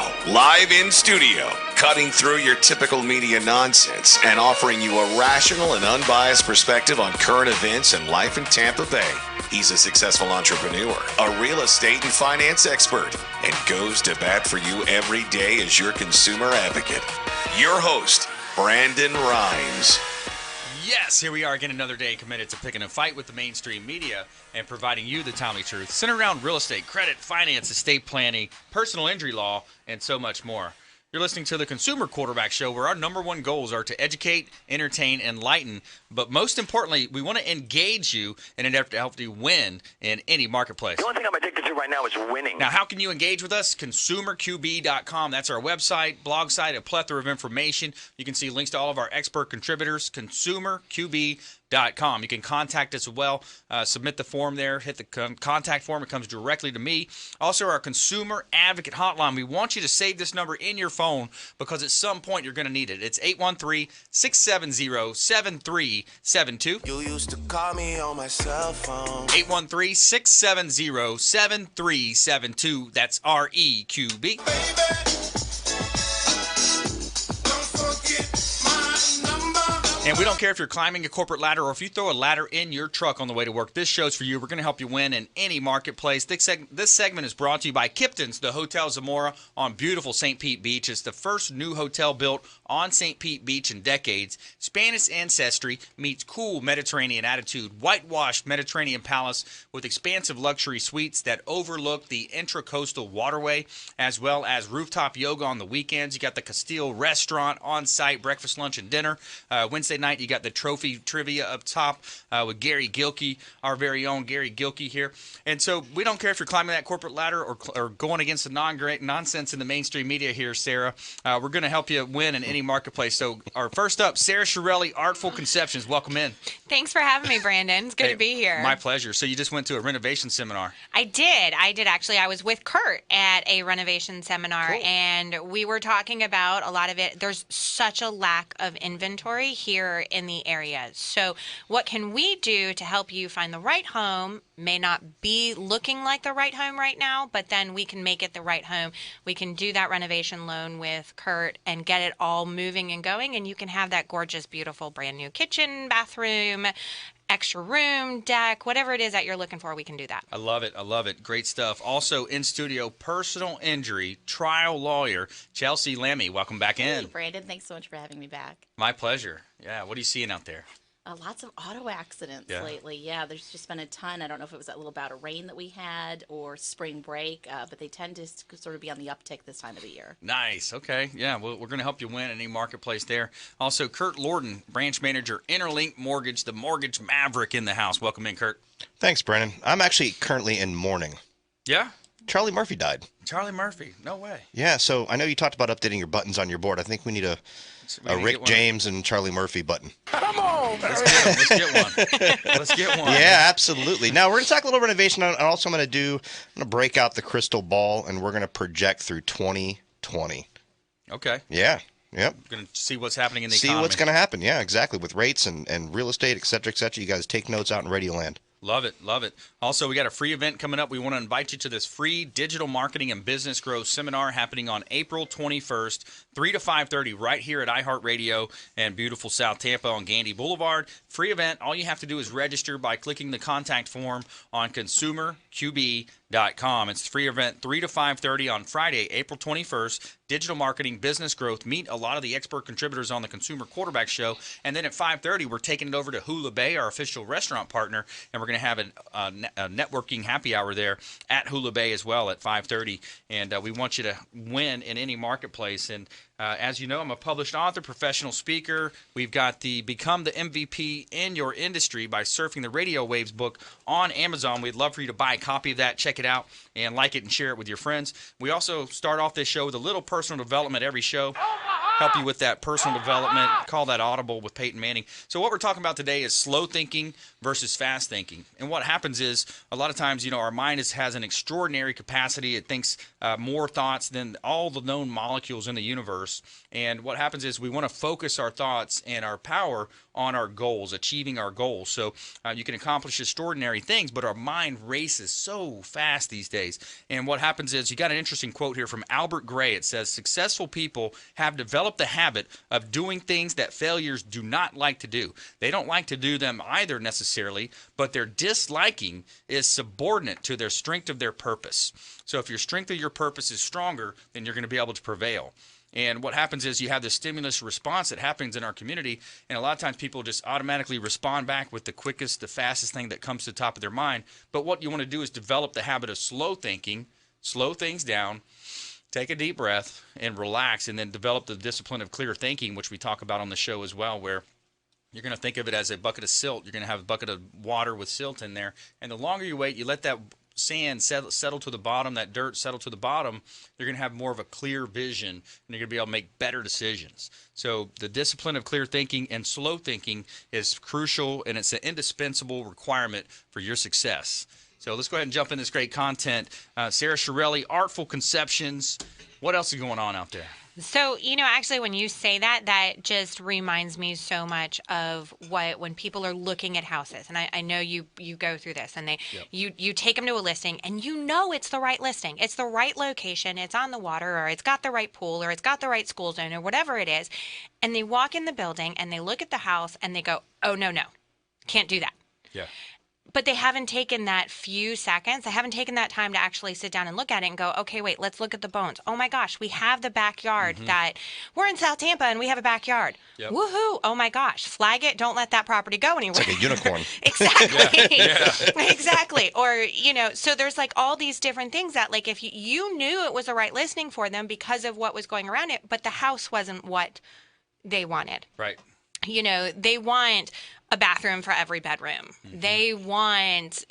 Now, live in studio, cutting through your typical media nonsense and offering you a rational and unbiased perspective on current events and life in Tampa Bay. He's a successful entrepreneur, a real estate and finance expert, and goes to bat for you every day as your consumer advocate. Your host, Brandon Rhymes. Yes, here we are again, another day committed to picking a fight with the mainstream media and providing you the timely truth centered around real estate, credit, finance, estate planning, personal injury law, and so much more. You're listening to the Consumer Quarterback Show, where our number one goals are to educate, entertain, enlighten, but most importantly, we want to engage you in an effort to help you win in any marketplace. The only thing I'm addicted to right now is winning. Now, how can you engage with us? ConsumerQB.com. That's our website, blog site, a plethora of information. You can see links to all of our expert contributors, ConsumerQB.com. You can contact us as well. Submit the form there. Hit the contact form. It comes directly to me. Also, our Consumer Advocate Hotline. We want you to save this number in your phone because at some point you're going to need it. It's 813-670-7372. You used to call me on my cell phone. 813-670-7372. That's REQB. Baby. And we don't care if you're climbing a corporate ladder or if you throw a ladder in your truck on the way to work. This show's for you. We're going to help you win in any marketplace. This segment is brought to you by Kipton's, the Hotel Zamora on beautiful St. Pete Beach. It's the first new hotel built on St. Pete Beach in decades. Spanish ancestry meets cool Mediterranean attitude. Whitewashed Mediterranean palace with expansive luxury suites that overlook the intracoastal waterway, as well as rooftop yoga on the weekends. You got the Castile restaurant on site, breakfast, lunch, and dinner. Wednesday night, you got the trophy trivia up top with Gary Gilkey, our very own Gary Gilkey here. And so we don't care if you're climbing that corporate ladder or going against the nonsense in the mainstream media here, Sarah. We're going to help you win in any marketplace. So our first up, Sara Chiarilli, Artful Conceptions. Welcome in. Thanks for having me, Brandon. It's good to be here. My pleasure. So you just went to a renovation seminar. I did actually. I was with Curt at a renovation seminar, Cool. And we were talking about a lot of it. There's such a lack of inventory here in the area. So what can we do to help you find the right home? May not be looking like the right home right now, but then we can make it the right home. We can do that renovation loan with Curt and get it all moving and going, and you can have that gorgeous, beautiful, brand new kitchen, bathroom, extra room, deck, whatever it is that you're looking for, we can do that. I love it. I love it. Great stuff. Also in studio, personal injury trial lawyer, Chelsie Lamie. Welcome back in. Hey, Brandon. Thanks so much for having me back. My pleasure. Yeah. What are you seeing out there? Lots of auto accidents lately. Yeah, there's just been a ton. I don't know if it was that little bout of rain that we had or spring break, but they tend to sort of be on the uptick this time of the year. Nice. Okay. Yeah, well, we're going to help you win in any marketplace there. Also, Curt Lorden, branch manager, InterLinc Mortgage, the mortgage maverick in the house. Welcome in, Curt. Thanks, Brandon. I'm actually currently in mourning. Yeah? Charlie Murphy died. Charlie Murphy. No way. Yeah, so I know you talked about updating your buttons on your board. I think we need a Rick James and Charlie Murphy button. Come on! Let's get one. Let's get one. Yeah, absolutely. Now, we're going to talk a little renovation. And also, I'm going to break out the crystal ball, and we're going to project through 2020. Okay. Yeah. Yep. We're going to see what's happening in the economy. See what's going to happen. Yeah, exactly. With rates and real estate, et cetera, et cetera. You guys take notes out in Radioland. Love it. Love it. Also, we got a free event coming up. We want to invite you to this free digital marketing and business growth seminar happening on April 21st, 3 to 5:30 right here at iHeartRadio and beautiful South Tampa on Gandy Boulevard. Free event. All you have to do is register by clicking the contact form on ConsumerQB.com. It's a free event, 3 to 5:30 on Friday, April 21st. Digital marketing, business growth. Meet a lot of the expert contributors on the Consumer Quarterback Show. And then at 5:30, we're taking it over to Hula Bay, our official restaurant partner, and we're going to have a networking happy hour there at Hula Bay as well at 5:30. And we want you to win in any marketplace. And as you know, I'm a published author, professional speaker. We've got the Become the MVP in Your Industry by Surfing the Radio Waves book on Amazon. We'd love for you to buy a copy of that, check it out, and like it and share it with your friends. We also start off this show with a little personal development every show. help you with that personal development. Call that Audible with Peyton Manning. So what we're talking about today is slow thinking versus fast thinking. And what happens is a lot of times, our mind has an extraordinary capacity. It thinks more thoughts than all the known molecules in the universe. And what happens is we want to focus our thoughts and our power on our goals, achieving our goals. So you can accomplish extraordinary things, but our mind races so fast these days. And what happens is, you got an interesting quote here from Albert Gray. It says, successful people have developed the habit of doing things that failures do not like to do. They don't like to do them either necessarily, but their disliking is subordinate to their strength of their purpose. So if your strength of your purpose is stronger, then you're going to be able to prevail. And what happens is you have this stimulus response that happens in our community, and a lot of times people just automatically respond back with the quickest, the fastest thing that comes to the top of their mind. But what you want to do is develop the habit of slow thinking, slow things down, take a deep breath, and relax, and then develop the discipline of clear thinking, which we talk about on the show as well, where you're going to think of it as a bucket of silt. You're going to have a bucket of water with silt in there, and the longer you wait, you let that sand settle to the bottom, that dirt settle to the bottom, you're going to have more of a clear vision, and you're going to be able to make better decisions. So the discipline of clear thinking and slow thinking is crucial, and it's an indispensable requirement for your success. So let's go ahead and jump in this great content. Sara Chiarilli, Artful Conceptions. What else is going on out there? So, actually, when you say that, that just reminds me so much of when people are looking at houses, and I know you go through this, and you take them to a listing, and it's the right listing. It's the right location. It's on the water, or it's got the right pool, or it's got the right school zone, or whatever it is. And they walk in the building, and they look at the house, and they go, oh, no, can't do that. Yeah. But they haven't taken that few seconds. They haven't taken that time to actually sit down and look at it and go, okay, wait, let's look at the bones. Oh my gosh, we have the backyard that we're in South Tampa and we have a backyard. Yep. Woohoo. Oh my gosh, flag it. Don't let that property go anywhere. It's like a unicorn. Exactly. Exactly. Or, so there's like all these different things that like if you knew it was the right listing for them because of what was going around it, but the house wasn't what they wanted. Right. They want a bathroom for every bedroom. They want,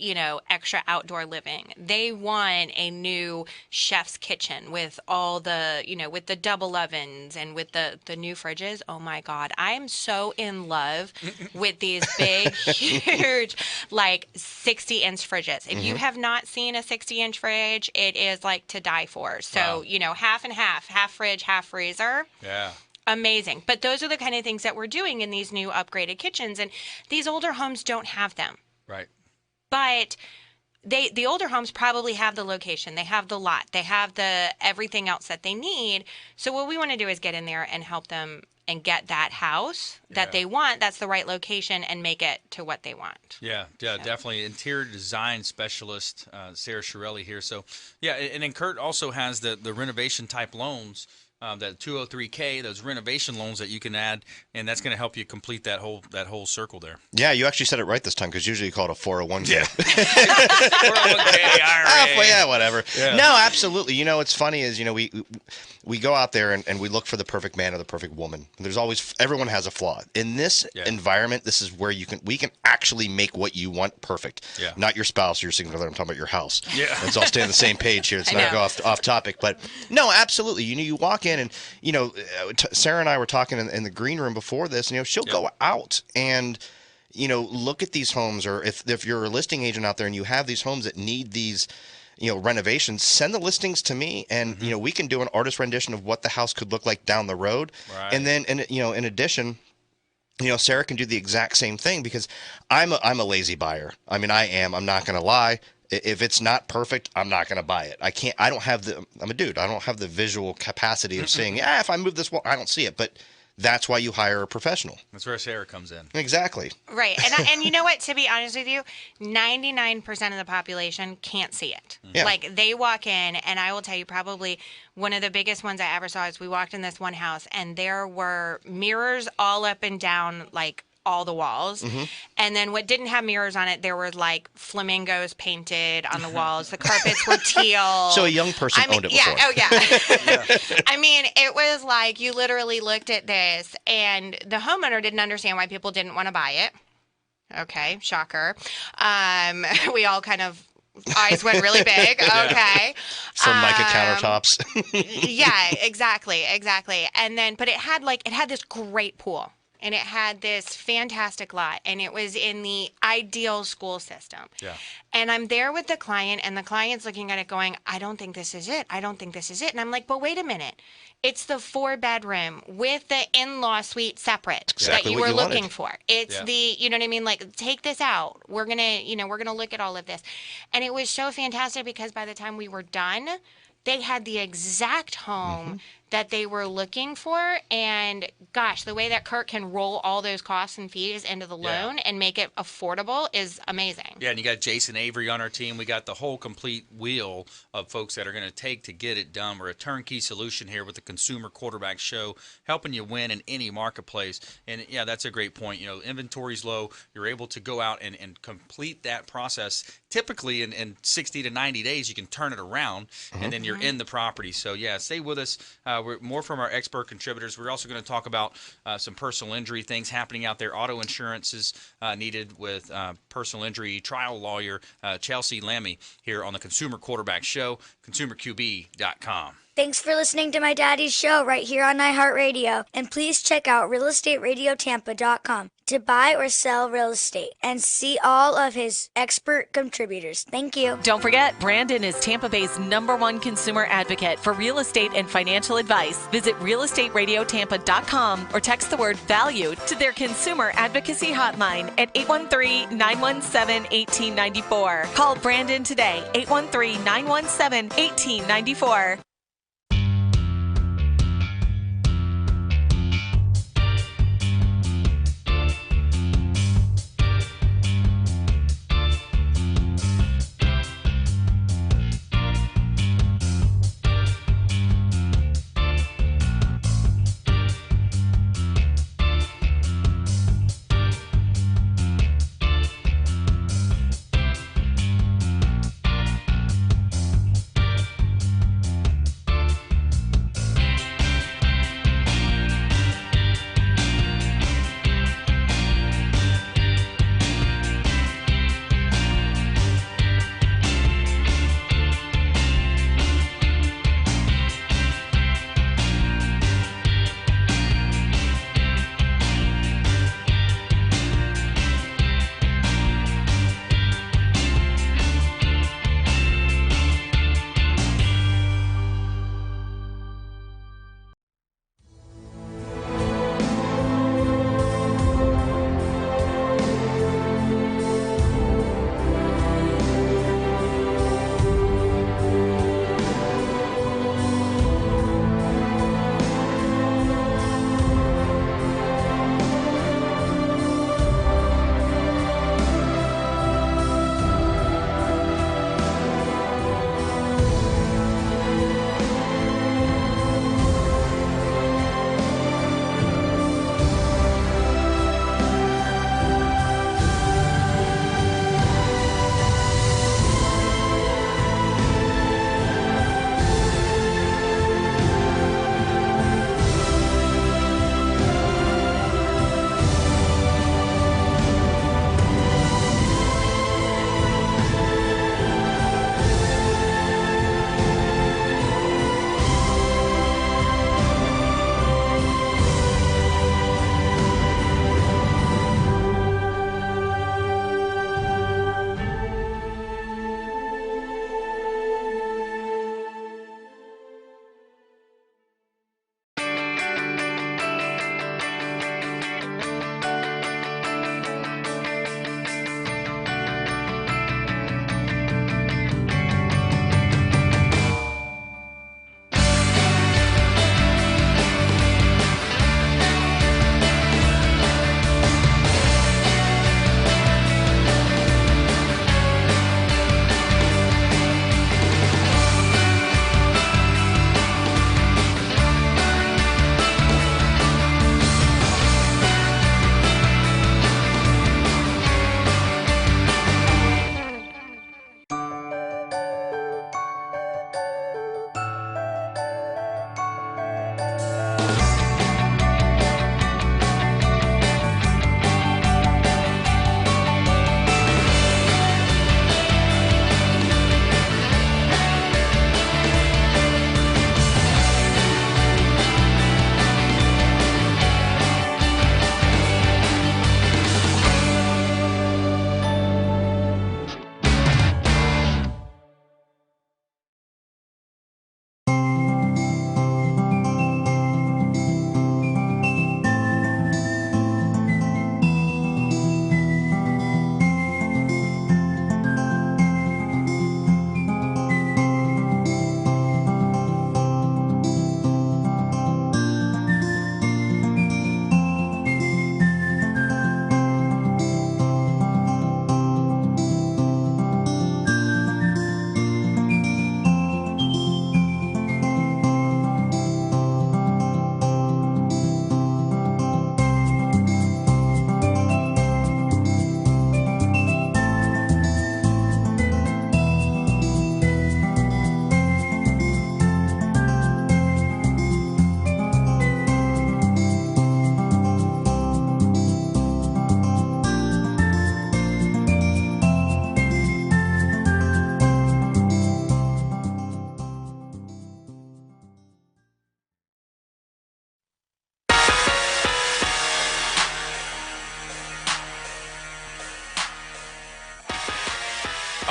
extra outdoor living. They want a new chef's kitchen with all the, with the double ovens and with the new fridges. Oh my God. I am so in love with these big, huge, like 60-inch fridges. If you have not seen a 60-inch fridge, it is like to die for. So, half and half fridge, half freezer. Yeah. Amazing. But those are the kind of things that we're doing in these new upgraded kitchens. And these older homes don't have them. Right. But the older homes probably have the location. They have the lot. They have everything else that they need. So what we want to do is get in there and help them and get that house that they want, that's the right location, and make it to what they want. Yeah, definitely. Interior design specialist, Sara Chiarilli here. So, and then Curt also has the renovation type loans. That 203K, those renovation loans that you can add, and that's going to help you complete that whole circle there. Yeah, you actually said it right this time, because usually you call it a 401K. Yeah. 401K, IRA. Yeah, whatever. Yeah. No, absolutely. What's funny is, we go out there and we look for the perfect man or the perfect woman. Everyone has a flaw. In this environment, this is where we can actually make what you want perfect. Yeah. Not your spouse or your significant other. I'm talking about your house. Yeah. Let's all stay on the same page here. Let's not go off topic. But no, absolutely. You walk in and, Sara and I were talking in the green room before this, and, she'll go out and, look at these homes, or if you're a listing agent out there and you have these homes that need these, renovations, send the listings to me, and we can do an artist rendition of what the house could look like down the road. Right. And then, in addition, Sara can do the exact same thing, because I'm a lazy buyer. I mean, I am. I'm not going to lie. If it's not perfect, I'm not going to buy it. I'm a dude. I don't have the visual capacity of saying, if I move this wall, I don't see it. But that's why you hire a professional. That's where Sara comes in. Exactly. Right. And you know what? To be honest with you, 99% of the population can't see it. Yeah. Like, they walk in, and I will tell you, probably one of the biggest ones I ever saw is we walked in this one house, and there were mirrors all up and down, like, all the walls. And then what didn't have mirrors on it, there were like flamingos painted on the walls. The carpets were teal. So a young person owned it before. Yeah, oh yeah. I mean, it was like you literally looked at this, and the homeowner didn't understand why people didn't want to buy it. Okay, shocker. We all kind of eyes went really big. Okay. From mica countertops. Yeah, exactly. And then, but it had this great pool. And it had this fantastic lot, and it was in the ideal school system. Yeah. And I'm there with the client, and the client's looking at it going, I don't think this is it. And I'm like, but wait a minute. It's the 4-bedroom with the in-law suite separate Exactly that you what were you looking wanted. for. It's the, you know what I mean? Like, take this out. We're going to look at all of this. And it was so fantastic because by the time we were done, they had the exact home that they were looking for. And gosh, the way that Curt can roll all those costs and fees into the loan and make it affordable is amazing. Yeah, and you got Jason Avery on our team. We got the whole complete wheel of folks that are going to take to get it done. We're a turnkey solution here with the Consumer Quarterback Show, helping you win in any marketplace. And yeah, that's a great point. You know, inventory's low. You're able to go out and complete that process. Typically in 60 to 90 days, you can turn it around, and then you're in the property. So yeah, stay with us. We're more from our expert contributors. We're also going to talk about some personal injury things happening out there. Auto insurance is needed with personal injury trial lawyer Chelsie Lamie here on the Consumer Quarterback Show, consumerqb.com. Thanks for listening to my daddy's show right here on iHeartRadio. And please check out realestateradiotampa.com to buy or sell real estate and see all of his expert contributors. Thank you. Don't forget, Brandon is Tampa Bay's #1 consumer advocate for real estate and financial advice. Visit realestateradiotampa.com or text the word VALUE to their consumer advocacy hotline at 813-917-1894. Call Brandon today, 813-917-1894.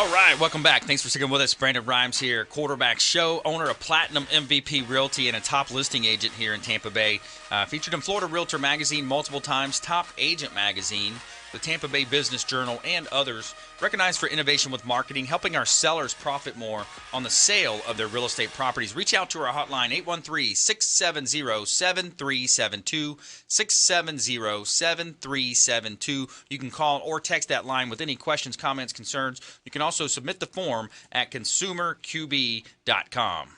All right, welcome back. Thanks for sticking with us. Brandon Rhymes here, quarterback show, owner of Platinum MVP Realty and a top listing agent here in Tampa Bay. Featured in Florida Realtor Magazine multiple times, Top Agent Magazine, the Tampa Bay Business Journal, and others. Recognized for innovation with marketing, helping our sellers profit more on the sale of their real estate properties. Reach out to our hotline, 813-670-7372, 670-7372. You can call or text that line with any questions, comments, concerns. You can also submit the form at consumerqb.com.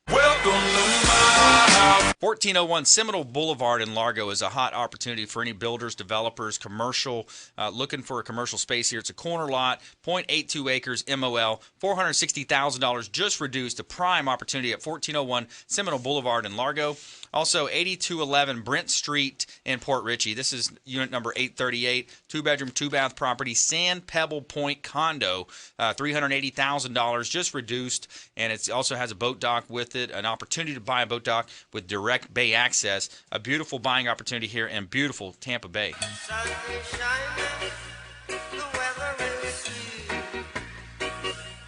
Welcome to my house. 1401 Seminole Boulevard in Largo is a hot opportunity for any builders, developers, commercial, looking for a commercial space here. It's a corner lot, 0.82 acres, MOL, $460,000 just reduced. A prime opportunity at 1401 Seminole Boulevard in Largo. Also, 8211 Brent Street in Port Richey. This is unit number 838, two-bedroom, two-bath property, Sand Pebble Point condo, $380,000 just reduced, and it also has a boat dock with it, an opportunity to buy a boat dock with direct bay access. A beautiful buying opportunity here in beautiful Tampa Bay.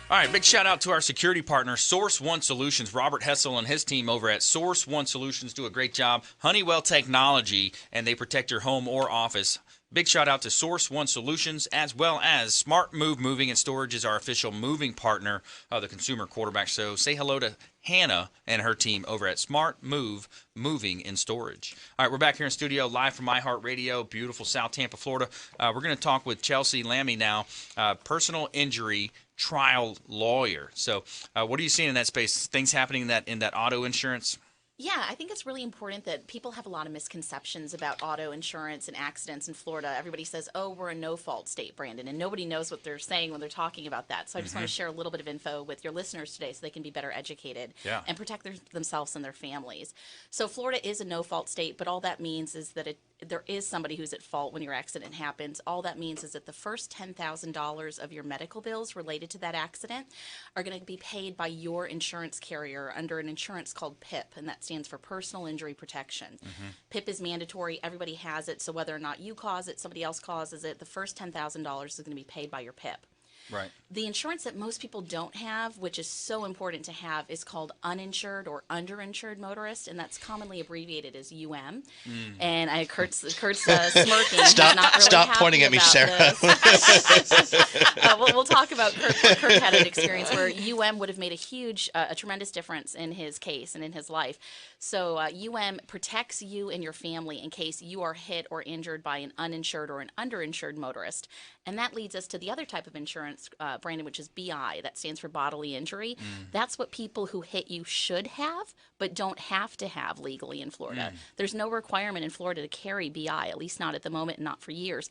All right, big shout out to our security partner, Source One Solutions. Robert Hessel and his team over at Source One Solutions do a great job. Honeywell Technology, and they protect your home or office. Big shout out to Source One Solutions, as well as Smart Move Moving and Storage is our official moving partner of the Consumer Quarterback Show. Say hello to Hannah and her team over at Smart Move Moving and Storage. All right, we're back here in studio, live from iHeartRadio, beautiful South Tampa, Florida. We're going to talk with Chelsie Lamie now, personal injury trial lawyer. So what are you seeing in that space? Things happening in that auto insurance? Yeah, I think it's really important that people have a lot of misconceptions about auto insurance and accidents in Florida. Everybody says, oh, we're a no-fault state, Brandon, and nobody knows what they're saying when they're talking about that. So I just want to share a little bit of info with your listeners today so they can be better educated and protect themselves and their families. So Florida is a no-fault state, but all that means is that there is somebody who's at fault when your accident happens. All that means is that the first $10,000 of your medical bills related to that accident are going to be paid by your insurance carrier under an insurance called PIP, and that stands for Personal Injury Protection. PIP is mandatory. Everybody has it, so whether or not you cause it, somebody else causes it, the first $10,000 is going to be paid by your PIP. Right. The insurance that most people don't have, which is so important to have, is called uninsured or underinsured motorist, and that's commonly abbreviated as UM. And Kurt's smirking. Stop pointing at me, Sarah. We'll talk about Kurt had an experience where UM would have made a tremendous difference in his case and in his life. So UM protects you and your family in case you are hit or injured by an uninsured or an underinsured motorist. And that leads us to the other type of insurance, Brandon, which is BI. That stands for bodily injury. That's what people who hit you should have, but don't have to have legally in Florida. There's no requirement in Florida to carry BI, at least not at the moment and not for years.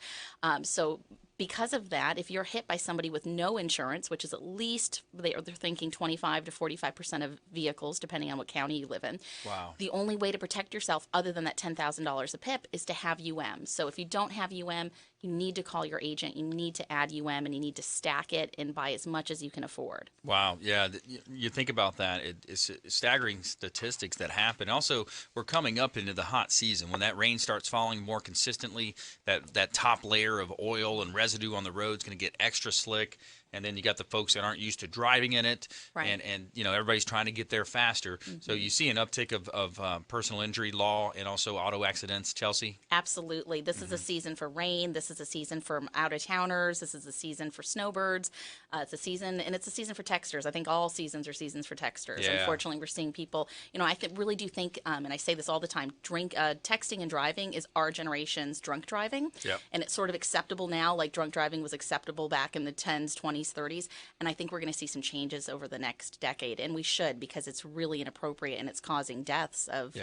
So because of that, if you're hit by somebody with no insurance, which is at least, they're thinking 25 to 45% of vehicles, depending on what county you live in. Wow. The only way to protect yourself other than that $10,000 of PIP is to have UM. So if you don't have UM, you need to call your agent, you need to add UM, and you need to stack it and buy as much as you can afford. Wow. Yeah. You think about that. It's staggering statistics that happen. Also, we're coming up into the hot season. When that rain starts falling more consistently, that top layer of oil and residue on the road is going to get extra slick. And then you got the folks that aren't used to driving in it, right. and everybody's trying to get there faster. So you see an uptick of personal injury law and also auto accidents, Chelsie? Absolutely. This is a season for rain. This is a season for out-of-towners. This is a season for snowbirds. It's a season for texters. I think all seasons are seasons for texters. Yeah. Unfortunately, we're seeing people, I really do think, and I say this all the time, texting and driving is our generation's drunk driving. Yep. And it's sort of acceptable now, like drunk driving was acceptable back in the 10s, 20s, 30s, and I think we're going to see some changes over the next decade, and we should, because it's really inappropriate and it's causing deaths of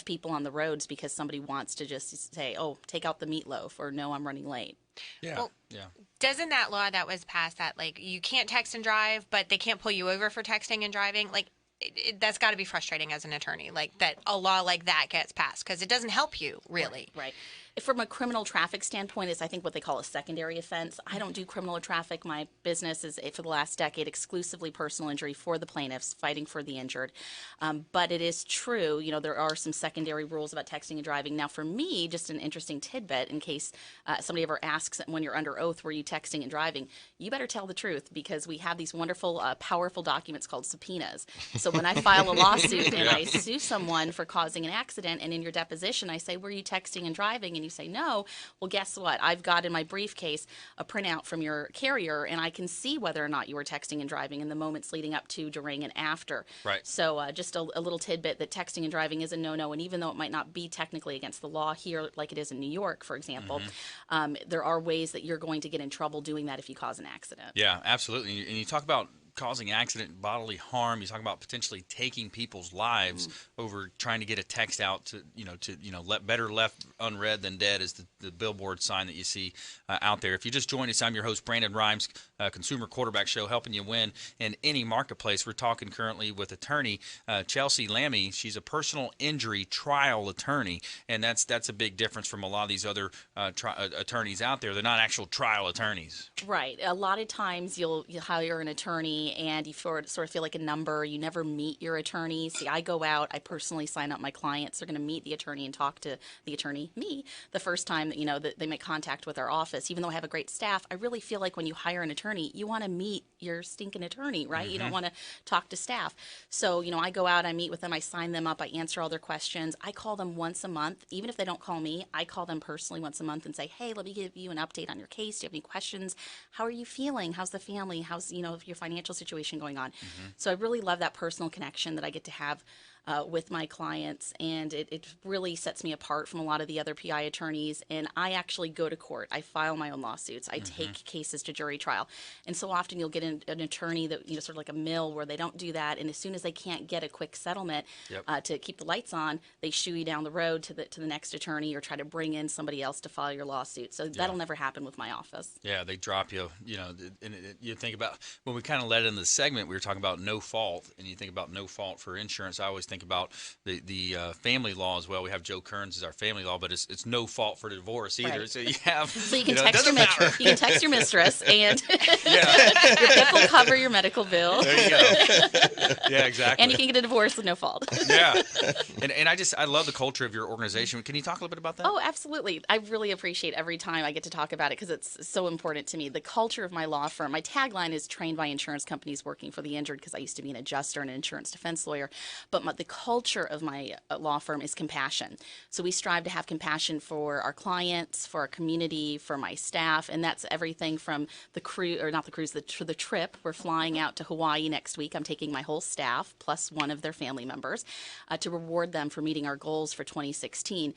people on the roads because somebody wants to just say, oh, take out the meatloaf, or no, I'm running late. Yeah. Well, yeah. Doesn't that law that was passed that you can't text and drive, but they can't pull you over for texting and driving, that's got to be frustrating as an attorney, that a law like that gets passed, because it doesn't help you, really. Right. From a criminal traffic standpoint, it's I think what they call a secondary offense. I don't do criminal traffic. My business is for the last decade exclusively personal injury for the plaintiffs fighting for the injured. But it is true, there are some secondary rules about texting and driving. Now, for me, just an interesting tidbit in case somebody ever asks when you're under oath, were you texting and driving? You better tell the truth because we have these wonderful, powerful documents called subpoenas. So when I file a lawsuit and I sue someone for causing an accident, and in your deposition I say, were you texting and driving? And you say no. Well, guess what? I've got in my briefcase a printout from your carrier, and I can see whether or not you were texting and driving in the moments leading up to, during, and after. Right. So just a little tidbit that texting and driving is a no-no, and even though it might not be technically against the law here like it is in New York, for example, there are ways that you're going to get in trouble doing that if you cause an accident. Yeah, absolutely. And you talk about causing accident, bodily harm. You talk about potentially taking people's lives over trying to get a text out to better left unread than dead is the billboard sign that you see out there. If you just joined us, I'm your host, Brandon Rhymes, Consumer Quarterback Show, helping you win in any marketplace. We're talking currently with attorney Chelsie Lamie. She's a personal injury trial attorney, and that's a big difference from a lot of these other attorneys out there. They're not actual trial attorneys. Right. A lot of times you'll hire an attorney and you sort of feel like a number. You never meet your attorney. See, I go out, I personally sign up my clients. They're going to meet the attorney and talk to the attorney, me, the first time that they make contact with our office. Even though I have a great staff, I really feel like when you hire an attorney, you want to meet your stinking attorney, right? You don't want to talk to staff. So, I go out, I meet with them, I sign them up, I answer all their questions. I call them once a month. Even if they don't call me, I call them personally once a month and say, hey, let me give you an update on your case. Do you have any questions? How are you feeling? How's the family? How's, your financial situation going on? So I really love that personal connection that I get to have with my clients, and it really sets me apart from a lot of the other PI attorneys. And I actually go to court. I file my own lawsuits. I take cases to jury trial. And so often you'll get an attorney that, sort of like a mill where they don't do that. And as soon as they can't get a quick settlement to keep the lights on, they shoo you down the road to the next attorney or try to bring in somebody else to file your lawsuit. So that'll never happen with my office. Yeah, they drop you, and you think about, when we kind of led into the segment, we were talking about no fault, and you think about no fault for insurance. I always think about the family law as well. We have Joe Kearns as our family law, but it's no fault for divorce either. Right. So you have you can text your mistress, and your PIP will cover your medical bill. There you go. Yeah, exactly. And you can get a divorce with no fault. Yeah, and I love the culture of your organization. Can you talk a little bit about that? Oh, absolutely. I really appreciate every time I get to talk about it because it's so important to me. The culture of my law firm. My tagline is trained by insurance companies working for the injured, because I used to be an adjuster and an insurance defense lawyer. But the culture of my law firm is compassion. So we strive to have compassion for our clients, for our community, for my staff, and that's everything from the trip. We're flying out to Hawaii next week. I'm taking my whole staff plus one of their family members to reward them for meeting our goals for 2016.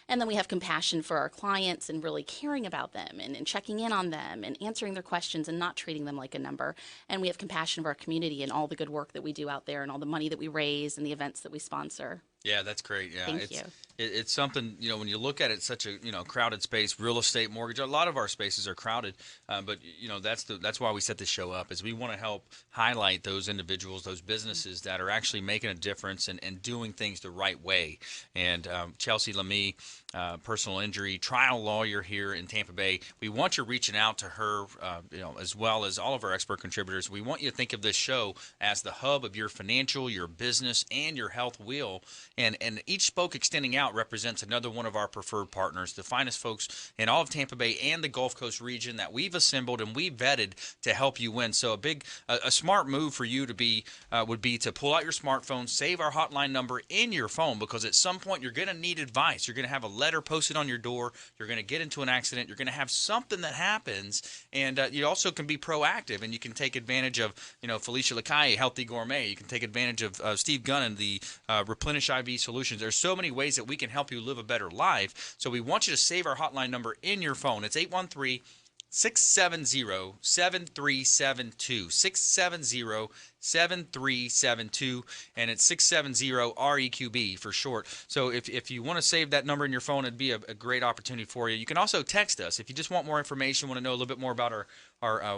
And then we have compassion for our clients and really caring about them and checking in on them and answering their questions and not treating them like a number. And we have compassion for our community and all the good work that we do out there and all the money that we raise and the events that we sponsor. Yeah, that's great. Yeah, Thank you. It's something, when you look at it, such a crowded space, real estate, mortgage. A lot of our spaces are crowded, but that's why we set this show up, is we want to help highlight those individuals, those businesses that are actually making a difference and doing things the right way. And Chelsie Lamie, personal injury trial lawyer here in Tampa Bay, we want you reaching out to her, as well as all of our expert contributors. We want you to think of this show as the hub of your financial, your business, and your health wheel. And each spoke extending out represents another one of our preferred partners, the finest folks in all of Tampa Bay and the Gulf Coast region that we've assembled and we've vetted to help you win. So a smart move for you to would be to pull out your smartphone, save our hotline number in your phone, because at some point you're going to need advice. You're going to have a letter posted on your door. You're going to get into an accident. You're going to have something that happens, and you also can be proactive, and you can take advantage of Felicia Lacaille, Healthy Gourmet. You can take advantage of Steve Gunnan, the Replenish IV Solutions. There's so many ways that we can help you live a better life. So we want you to save our hotline number in your phone. It's 813-670-7372. 7372, and it's 670-REQB for short. So if you want to save that number in your phone, it'd be a great opportunity for you. You can also text us if you just want more information, want to know a little bit more about our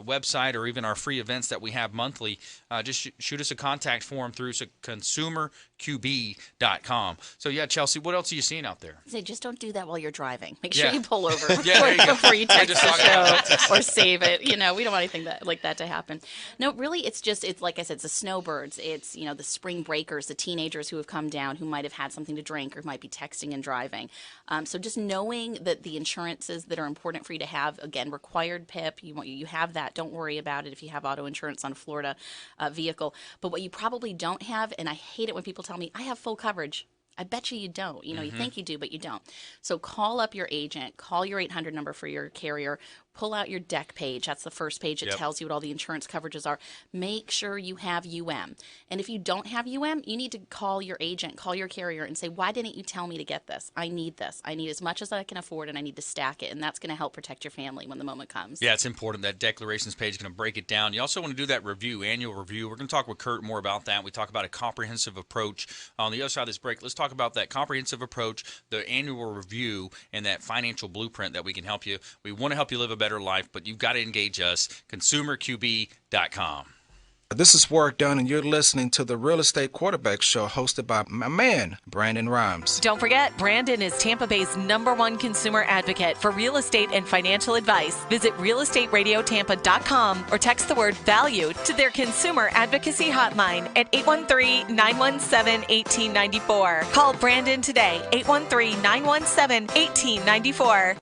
website or even our free events that we have monthly. Just shoot us a contact form through consumerqb.com. So yeah, Chelsie, what else are you seeing out there? Say, just don't do that while you're driving. Make sure you pull over before you text the show or save it. We don't want anything like that to happen. No, really, it's like I said, it's the snowbirds. It's the spring breakers, the teenagers who have come down who might have had something to drink or might be texting and driving. So just knowing that the insurances that are important for you to have, again, required PIP, you have that. Don't worry about it if you have auto insurance on a Florida vehicle. But what you probably don't have, and I hate it when people tell me, I have full coverage. I bet you don't. You think you do, but you don't. So call up your agent, call your 800 number for your carrier, pull out your deck page. That's the first page. It tells you what all the insurance coverages are. Make sure you have UM. And if you don't have UM, you need to call your agent, call your carrier and say, why didn't you tell me to get this? I need this. I need as much as I can afford, and I need to stack it. And that's going to help protect your family when the moment comes. Yeah, it's important. That declarations page is going to break it down. You also want to do that annual review. We're going to talk with Curt more about that. We talk about a comprehensive approach. On the other side of this break, let's talk about that comprehensive approach, the annual review, and that financial blueprint that we can help you. We want to help you live a better life, but you've got to engage us. ConsumerQB.com. This is Work Done, and you're listening to the Real Estate Quarterback Show hosted by my man, Brandon Rhymes. Don't forget, Brandon is Tampa Bay's #1 consumer advocate for real estate and financial advice. Visit realestateradiotampa.com or text the word VALUE to their consumer advocacy hotline at 813-917-1894. Call Brandon today, 813-917-1894.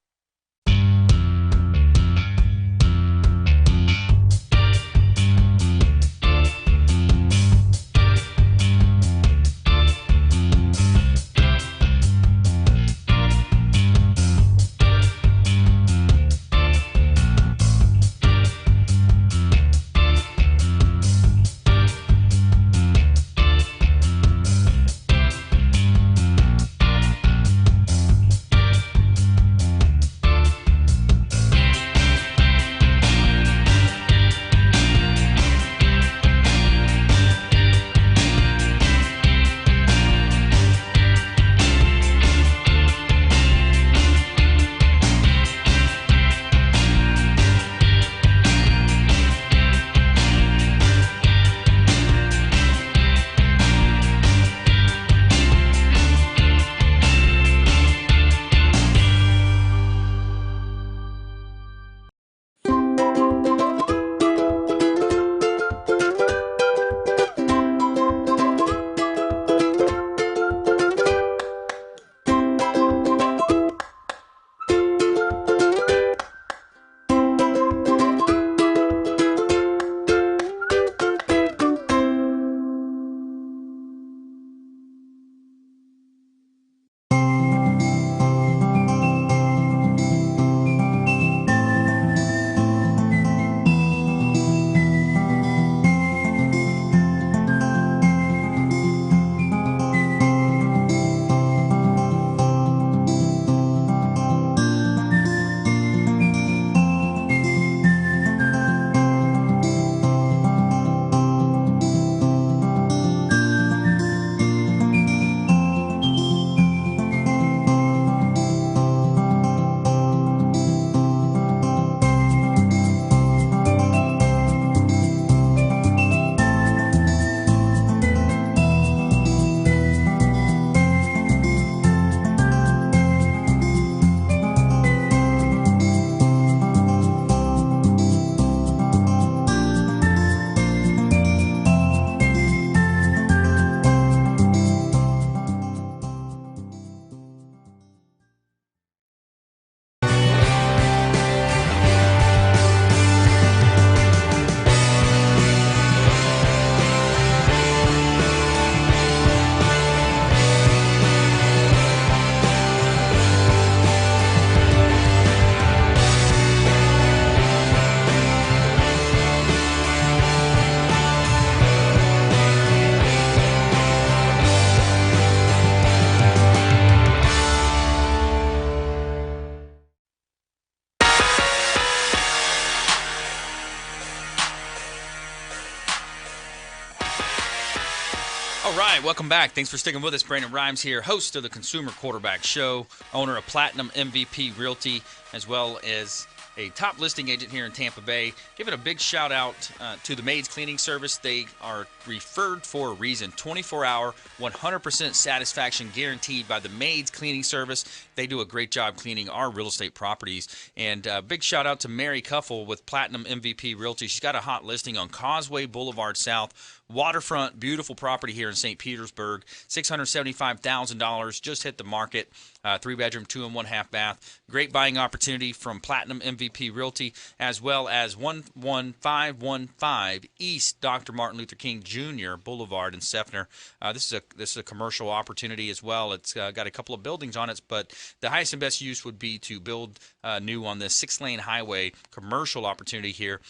right, welcome back. Thanks for sticking with us. Brandon Rhymes here, host of the Consumer Quarterback Show, owner of Platinum MVP Realty, as well as a top listing agent here in Tampa Bay. Giving a big shout out to the Maids Cleaning Service. They are referred for a reason. 24-hour, 100% satisfaction guaranteed by the Maids Cleaning Service. They do a great job cleaning our real estate properties. And big shout out to Mary Cuffle with Platinum MVP Realty. She's got a hot listing on Causeway Boulevard South. Waterfront, beautiful property here in St. Petersburg. $675,000 just hit the market. 3-bedroom, 2 and 1/2 bath. Great buying opportunity from Platinum MVP Realty, as well as 11515 East Dr. Martin Luther King Jr. Boulevard in Seffner. This is a commercial opportunity as well. It's got a couple of buildings on it, but the highest and best use would be to build new on this 6-lane highway commercial opportunity here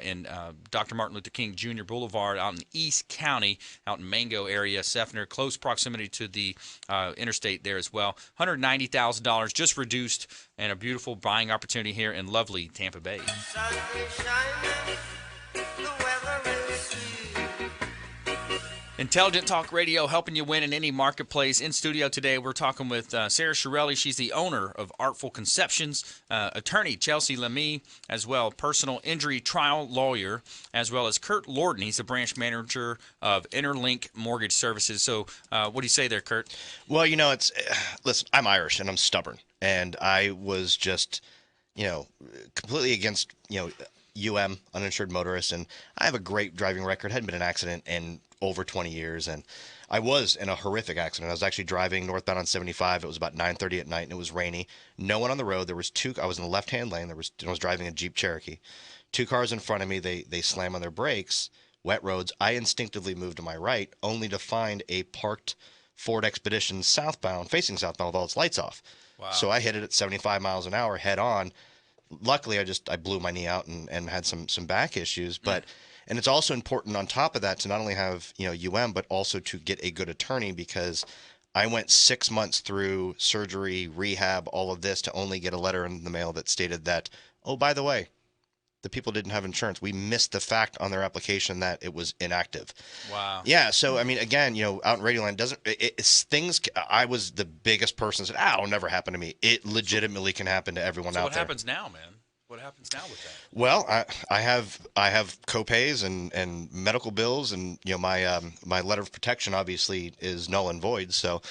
in Dr. Martin Luther King Jr. Boulevard out in East County, out in Mango area, Seffner, close proximity to the interstate there as well. $190,000 just reduced, and a beautiful buying opportunity here in lovely Tampa Bay. Intelligent Talk Radio, helping you win in any marketplace. In studio today, we're talking with Sara Chiarilli. She's the owner of Artful Conceptions, attorney Chelsie Lamie, as well, personal injury trial lawyer, as well as Curt Lorden. He's the branch manager of InterLinc Mortgage Services. So what do you say there, Curt? Well, it's listen, I'm Irish and I'm stubborn, and I was just, completely against, uninsured motorists, and I have a great driving record. Hadn't been in an accident in over 20 years, and I was in a horrific accident. I was actually driving northbound on 75. It was about 9:30 at night, and it was rainy. No one on the road. There was I was in the left-hand lane. I was driving a Jeep Cherokee. 2 cars in front of me. They slam on their brakes. Wet roads. I instinctively moved to my right, only to find a parked Ford Expedition facing southbound with all its lights off. Wow. So I hit it at 75 miles an hour head on. Luckily, I blew my knee out and had some back issues, but. And it's also important on top of that to not only have, but also to get a good attorney, because I went 6 months through surgery, rehab, all of this to only get a letter in the mail that stated that, oh, by the way, the people didn't have insurance. We missed the fact on their application that it was inactive. Wow. Yeah. So, again, out in Radioland, it's things. I was the biggest person that said, it'll never happen to me. It legitimately can happen to everyone out there. What happens now, man? What happens now with that? Well, I have co-pays and medical bills, and my letter of protection obviously is null and void, so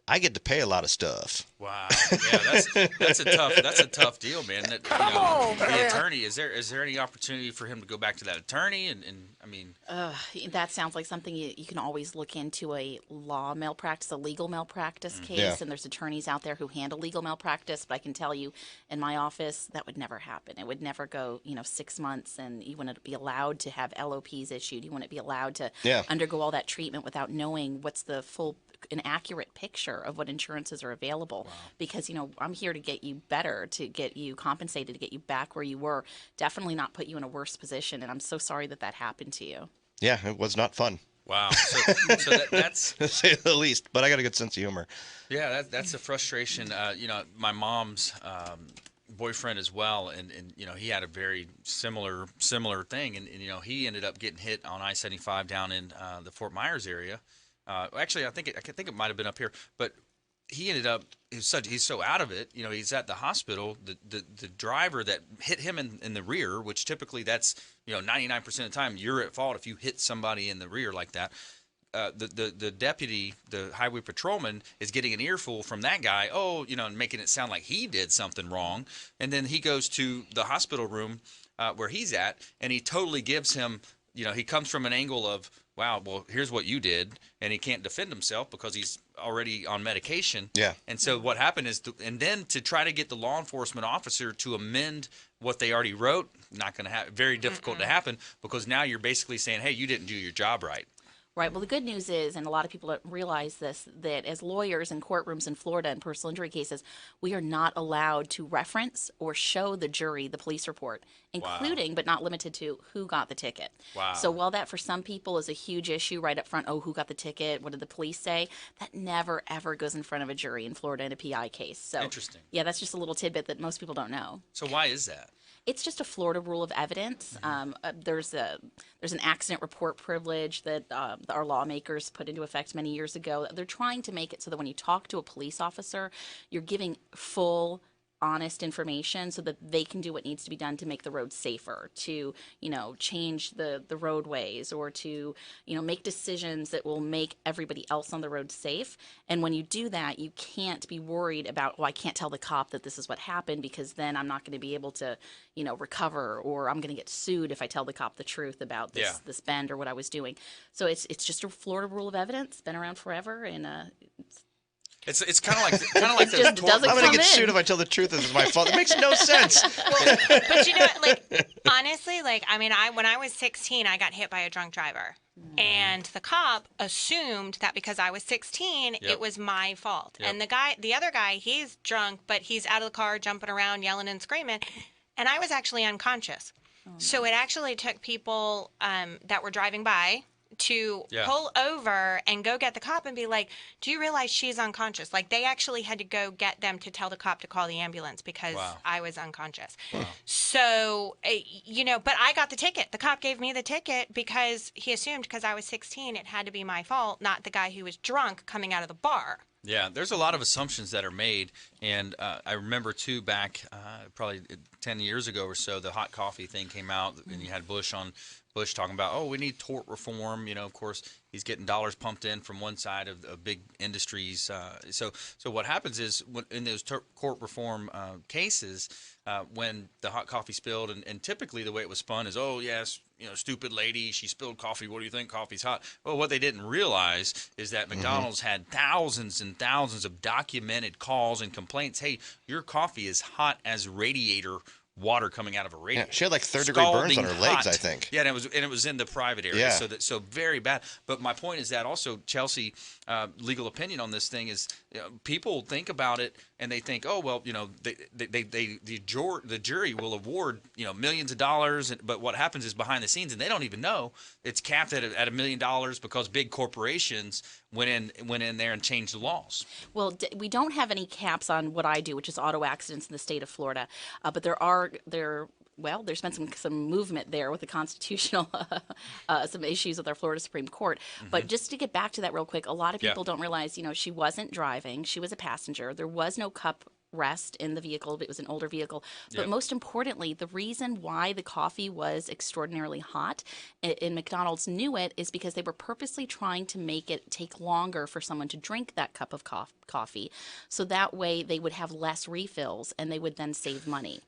I get to pay a lot of stuff. Wow, yeah, that's a tough deal, man. The attorney, is there any opportunity for him to go back to that attorney? And that sounds like something you can always look into, a legal malpractice case. Yeah. And there's attorneys out there who handle legal malpractice. But I can tell you, in my office, that would never happen. It would never go 6 months, and you wouldn't be allowed to have LOPs issued. You wouldn't be allowed to undergo all that treatment without knowing what's the full an accurate picture of what insurances are available. Wow. Because I'm here to get you better, to get you compensated, to get you back where you were, definitely not put you in a worse position. And I'm so sorry that happened to you. Yeah, it was not fun. Wow. So that's to say the least, but I got a good sense of humor. Yeah, that's a frustration. My mom's boyfriend as well, and he had a very similar thing, and he ended up getting hit on I-75 down in the Fort Myers area. Actually, I think it might have been up here, but he ended up he's so out of it. He's at the hospital. The driver that hit him in the rear, which typically that's 99% of the time you're at fault if you hit somebody in the rear like that. The deputy, the highway patrolman, is getting an earful from that guy. And making it sound like he did something wrong, and then he goes to the hospital room where he's at, and he totally gives him. He comes from an angle of, wow, well, here's what you did, and he can't defend himself because he's already on medication. Yeah. And so what happened is, and then to try to get the law enforcement officer to amend what they already wrote, not going to happen, very difficult to happen, because now you're basically saying, hey, you didn't do your job right. Right. Well, the good news is, and a lot of people don't realize this, that as lawyers in courtrooms in Florida in personal injury cases, we are not allowed to reference or show the jury the police report, including but not limited to who got the ticket. Wow. So while that for some people is a huge issue right up front, who got the ticket? What did the police say? That never, ever goes in front of a jury in Florida in a PI case. So interesting. Yeah, that's just a little tidbit that most people don't know. So why is that? It's just a Florida rule of evidence. There's an accident report privilege that our lawmakers put into effect many years ago. They're trying to make it so that when you talk to a police officer, you're giving full, honest information so that they can do what needs to be done to make the roads safer, to, change the roadways, or to, make decisions that will make everybody else on the road safe. And when you do that, you can't be worried about, I can't tell the cop that this is what happened because then I'm not going to be able to, recover, or I'm going to get sued if I tell the cop the truth about this bend or what I was doing. So it's just a Florida rule of evidence, been around forever, and It's kind of like those I'm going to get sued if I tell the truth. This is my fault. It makes no sense. But honestly, when I was 16, I got hit by a drunk driver. And the cop assumed that because I was 16, it was my fault. And the other guy, he's drunk, but he's out of the car jumping around, yelling and screaming. And I was actually unconscious. So it actually took people that were driving by to pull over and go get the cop and be like, do you realize she's unconscious? Like, they actually had to go get them to tell the cop to call the ambulance because I was unconscious. Wow. So, but I got the ticket. The cop gave me the ticket because he assumed because I was 16, it had to be my fault, not the guy who was drunk coming out of the bar. Yeah, there's a lot of assumptions that are made, and I remember, too, back probably 10 years ago or so, the hot coffee thing came out, and you had Bush talking about, we need tort reform. Of course, he's getting dollars pumped in from one side of big industries. So what happens is in those court reform cases, when the hot coffee spilled, and typically the way it was spun is, stupid lady, she spilled coffee. What do you think? Coffee's hot. Well, what they didn't realize is that McDonald's had thousands and thousands of documented calls and complaints. Hey, your coffee is hot as radiator water coming out of a radiator. Yeah, she had like third-degree burns on her legs, I think. Yeah, and it was in the private area, so very bad. But my point is that also, Chelsie, legal opinion on this thing is, people think about it and they think, the jury will award millions of dollars, but what happens is behind the scenes, and they don't even know it's capped at $1 million because big corporations went in there and changed the laws. Well, we don't have any caps on what I do, which is auto accidents in the state of Florida, but there's been some movement there with the constitutional, some issues with our Florida Supreme Court. But just to get back to that real quick, a lot of people don't realize, she wasn't driving. She was a passenger. There was no cup rest in the vehicle. It was an older vehicle. But most importantly, the reason why the coffee was extraordinarily hot, and McDonald's knew it, is because they were purposely trying to make it take longer for someone to drink that cup of coffee. So that way they would have less refills and they would then save money.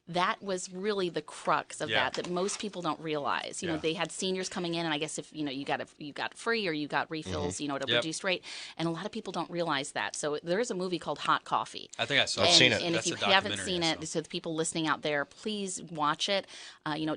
That was really the crux of that most people don't realize. They had seniors coming in, and I guess if you got free or you got refills, at a reduced rate, and a lot of people don't realize that. So there is a movie called Hot Coffee. I think I've seen it. And if you haven't seen it, so the people listening out there, please watch it.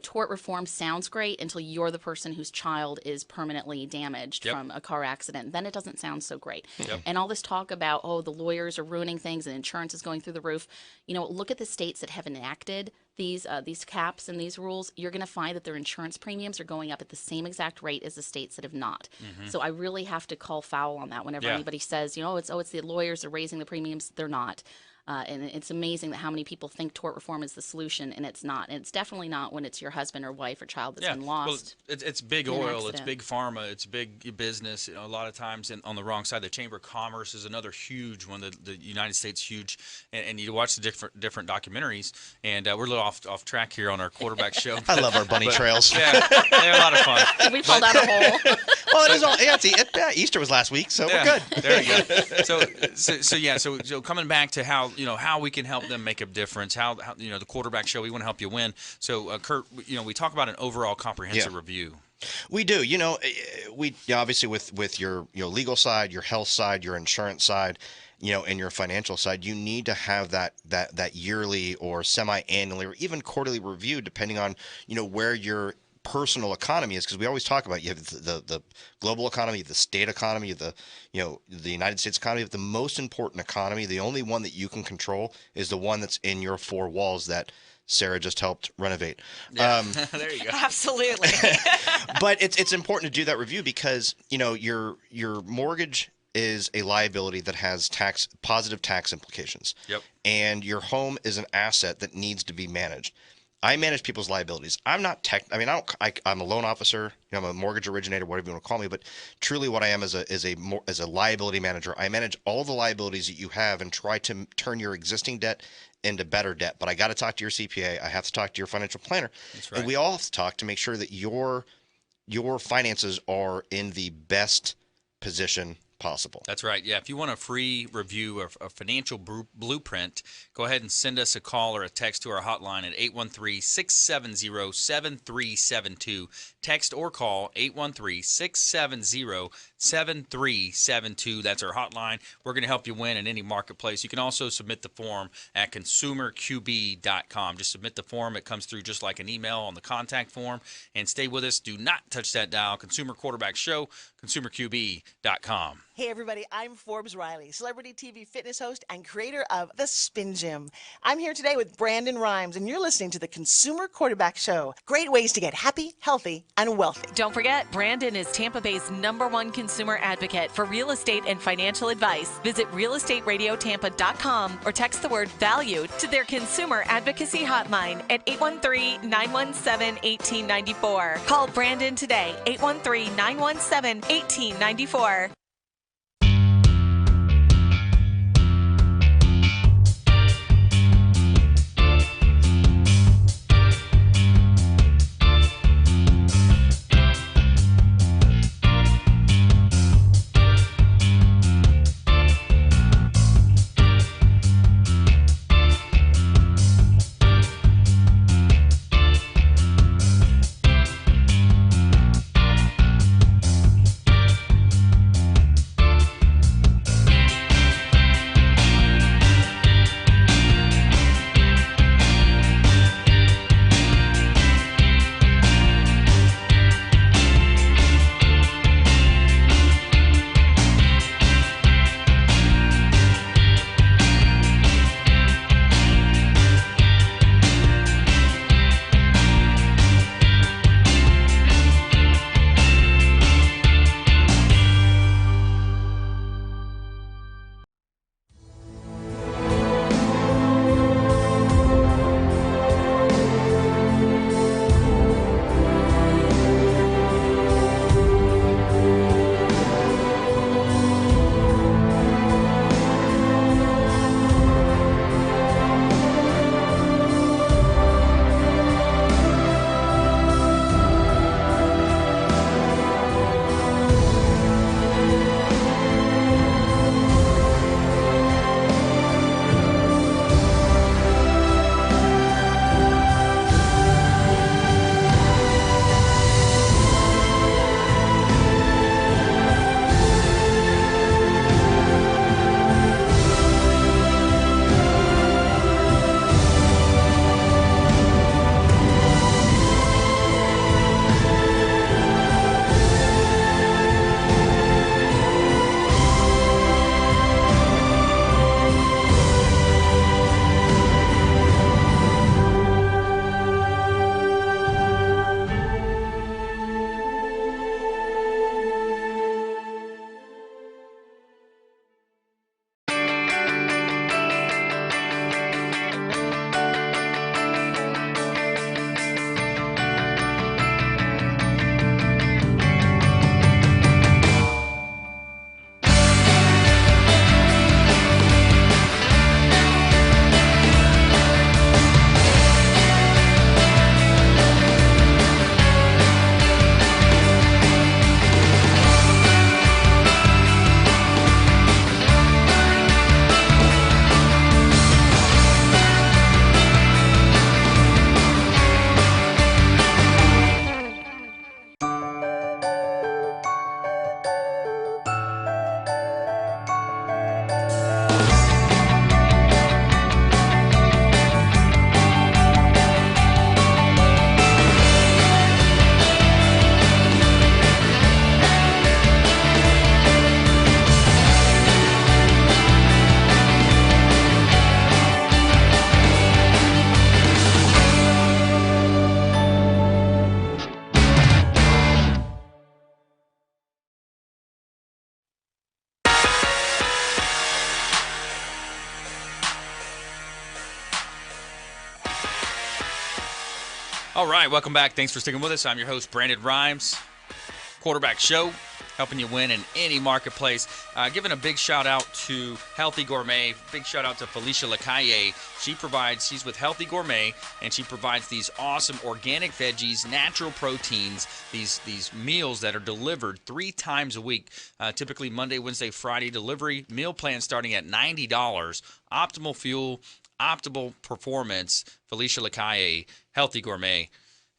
Tort reform sounds great until you're the person whose child is permanently damaged from a car accident. Then it doesn't sound so great. And all this talk about the lawyers are ruining things and insurance is going through the roof. Look at the states that have enacted these caps and these rules. You're going to find that their insurance premiums are going up at the same exact rate as the states that have not. So I really have to call foul on that whenever anybody says, it's the lawyers are raising the premiums. They're not. And it's amazing that how many people think tort reform is the solution, and it's not. And it's definitely not when it's your husband or wife or child that's been lost. Well, it's big oil, it's big pharma, it's big business. A lot of times on the wrong side. The Chamber of Commerce is another huge one. The United States huge, and you watch the different documentaries. And we're a little off track here on our quarterback show. I love our bunny trails. Yeah, they're a lot of fun. We pulled out a hole. Well, it is all. Easter was last week, so we're good. There you go. So coming back to how we can help them make a difference. How the quarterback show, we want to help you win. So Curt, we talk about an overall comprehensive review. We do. We obviously with your legal side, your health side, your insurance side, and your financial side, you need to have that yearly or semi-annually or even quarterly review, depending on where your personal economy is, because we always talk about you have the global economy, the state economy, the United States economy. The most important economy, the only one that you can control, is the one that's in your four walls that Sara just helped renovate. Yeah. There you go. Absolutely. But it's important to do that review because your mortgage is a liability that has positive tax implications. Yep. And your home is an asset that needs to be managed. I manage people's liabilities. I'm not I'm a loan officer. I'm a mortgage originator, whatever you want to call me. But truly, what I am is a liability manager. I manage all the liabilities that you have and try to turn your existing debt into better debt. But I got to talk to your CPA. I have to talk to your financial planner. That's right. And we all have to talk to make sure that your finances are in the best position possible. That's right. Yeah. If you want a free review of a financial blueprint, go ahead and send us a call or a text to our hotline at 813-670-7372. Text or call 813-670-7372. That's our hotline. We're going to help you win in any marketplace. You can also submit the form at consumerqb.com. Just submit the form. It comes through just like an email on the contact form. And stay with us. Do not touch that dial. Consumer Quarterback Show, consumerqb.com. Hey everybody, I'm Forbes Riley, celebrity TV fitness host and creator of The Spin Gym. I'm here today with Brandon Rhymes, and you're listening to the Consumer Quarterback Show. Great ways to get happy, healthy, and wealthy. Don't forget, Brandon is Tampa Bay's #1 consumer advocate for real estate and financial advice. Visit realestateradiotampa.com or text the word VALUED to their consumer advocacy hotline at 813-917-1894. Call Brandon today, 813-917-1894. All right, welcome back. Thanks for sticking with us. I'm your host, Brandon Rhymes. Quarterback Show, helping you win in any marketplace. Giving a big shout out to Healthy Gourmet. Big shout out to Felicia Lacaille. She's with Healthy Gourmet, and she provides these awesome organic veggies, natural proteins, these meals that are delivered 3 times a week. Typically Monday, Wednesday, Friday delivery. Meal plan starting at $90. Optimal fuel, optimal performance. Felicia Lacaille, Healthy Gourmet.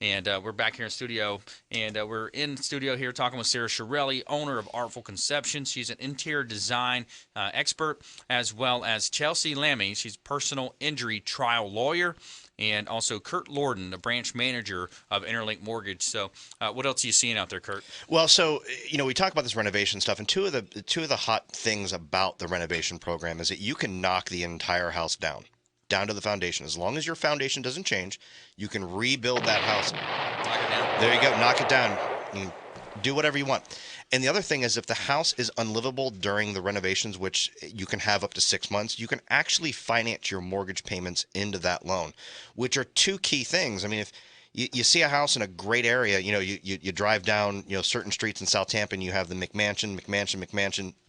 And we're back here in studio, and we're in studio here talking with Sara Chiarilli, owner of Artful Conceptions. She's an interior design expert, as well as Chelsie Lamie. She's personal injury trial lawyer, and also Curt Lorden, the branch manager of InterLinc Mortgage. So what else are you seeing out there, Curt? Well, so, we talk about this renovation stuff, and two of the hot things about the renovation program is that you can knock the entire house down to the foundation. As long as your foundation doesn't change, you can rebuild that house. Knock it down. There you go. Knock it down. You can do whatever you want. And the other thing is, if the house is unlivable during the renovations, which you can have up to 6 months, you can actually finance your mortgage payments into that loan, which are 2 key things. I mean, if you see a house in a great area, you drive down, certain streets in South Tampa, and you have the McMansion,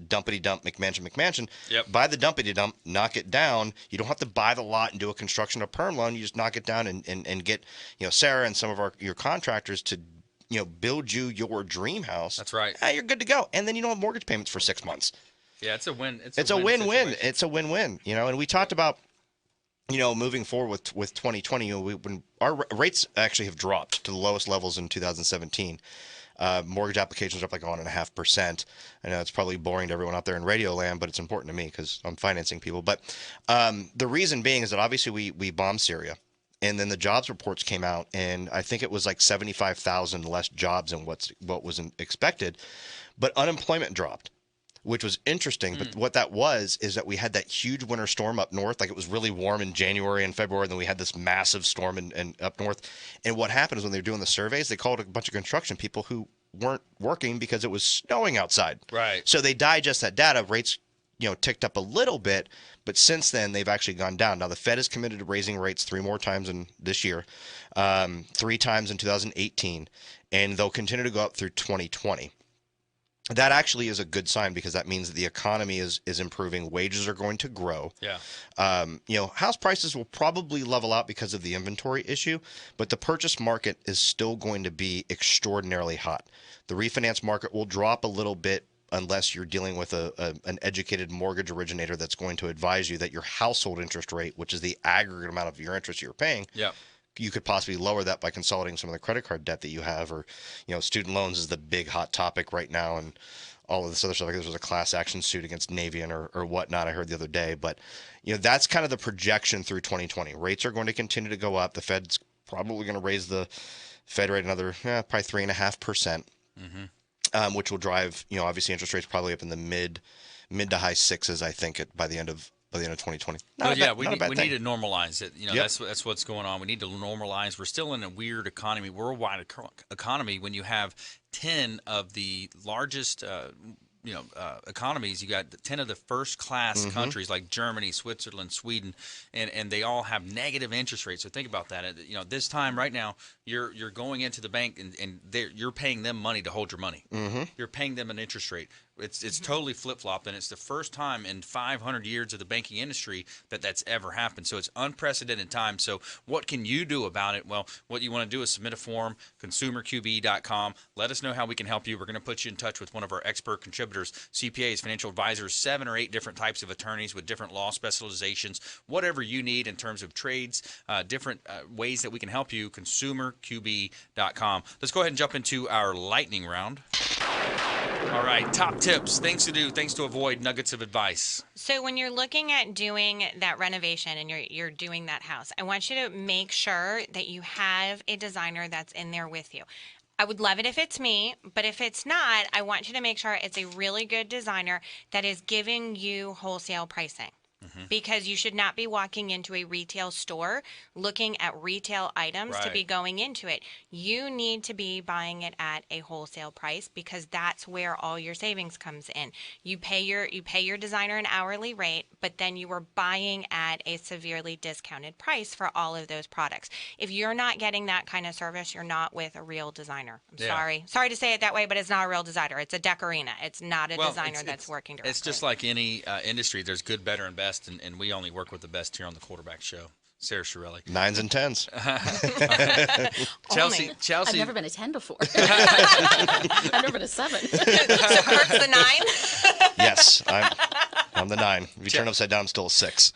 dumpity dump, McMansion. Yep. Buy the dumpity dump, knock it down. You don't have to buy the lot and do a construction or perm loan. You just knock it down and get, Sarah and some of your contractors to, build you your dream house. That's right. You're good to go. And then you don't have mortgage payments for 6 months. Yeah, it's a win. It's a win-win. It's a win-win. And we talked about, moving forward with 2020, when our rates actually have dropped to the lowest levels in 2017. Mortgage applications are up like 1.5%. I know it's probably boring to everyone out there in radio land, but it's important to me because I'm financing people. But the reason being is that obviously we bombed Syria, and then the jobs reports came out, and I think it was like 75,000 less jobs than what was expected, but unemployment dropped, which was interesting. But what that was is that we had that huge winter storm up north. Like, it was really warm in January and February, and then we had this massive storm in up north. And what happened is, when they were doing the surveys, they called a bunch of construction people who weren't working because it was snowing outside. Right. So they digest that data. Rates, ticked up a little bit, but since then they've actually gone down. Now, the Fed is committed to raising rates 3 more times in this year, 3 times in 2018, and they'll continue to go up through 2020. That actually is a good sign, because that means that the economy is improving. Wages are going to grow. Yeah. House prices will probably level out because of the inventory issue, but the purchase market is still going to be extraordinarily hot. The refinance market will drop a little bit unless you're dealing with an educated mortgage originator that's going to advise you that your household interest rate, which is the aggregate amount of your interest you're paying, you could possibly lower that by consolidating some of the credit card debt that you have, or, student loans is the big hot topic right now, and all of this other stuff. Like, there was a class action suit against Navient or whatnot, I heard the other day. But, that's kind of the projection through 2020. Rates are going to continue to go up. The Fed's probably going to raise the Fed rate another probably 3.5%, which will drive, obviously interest rates probably up in the mid to high 6s, I think, by the end of 2020. We need to normalize it. That's what's going on. We need to normalize. We're still in a weird economy, worldwide economy. When you have 10 of the largest, economies, you got 10 of the first-class countries like Germany, Switzerland, Sweden, and they all have negative interest rates. So think about that. This time right now, you're going into the bank and you're paying them money to hold your money. You're paying them an interest rate. It's totally flip-flopped, and it's the first time in 500 years of the banking industry that's ever happened. So it's unprecedented time. So what can you do about it? Well, what you want to do is submit a form, consumerqb.com. Let us know how we can help you. We're going to put you in touch with one of our expert contributors, CPAs, financial advisors, 7 or 8 different types of attorneys with different law specializations, whatever you need in terms of trades, different ways that we can help you, consumerqb.com. Let's go ahead and jump into our lightning round. All right, top tips, things to do, things to avoid, nuggets of advice. So when you're looking at doing that renovation and you're doing that house, I want you to make sure that you have a designer that's in there with you. I would love it if it's me, but if it's not, I want you to make sure it's a really good designer that is giving you wholesale pricing. Because you should not be walking into a retail store looking at retail items to be going into it. You need to be buying it at a wholesale price because that's where all your savings comes in. You pay your designer an hourly rate, but then you are buying at a severely discounted price for all of those products. If you're not getting that kind of service, you're not with a real designer. I'm sorry to say it that way, but it's not a real designer. It's a decorina. It's not a designer that's working directly. It's just like any industry. There's good, better, and best, and we only work with the best here on the Quarterback Show. Sara Chiarilli. 9s and 10s. Chelsea. I've never been a 10 before. I've never been a 7. So Kurt's the 9? Yes, I'm the 9. If you turn upside down, I'm still a 6.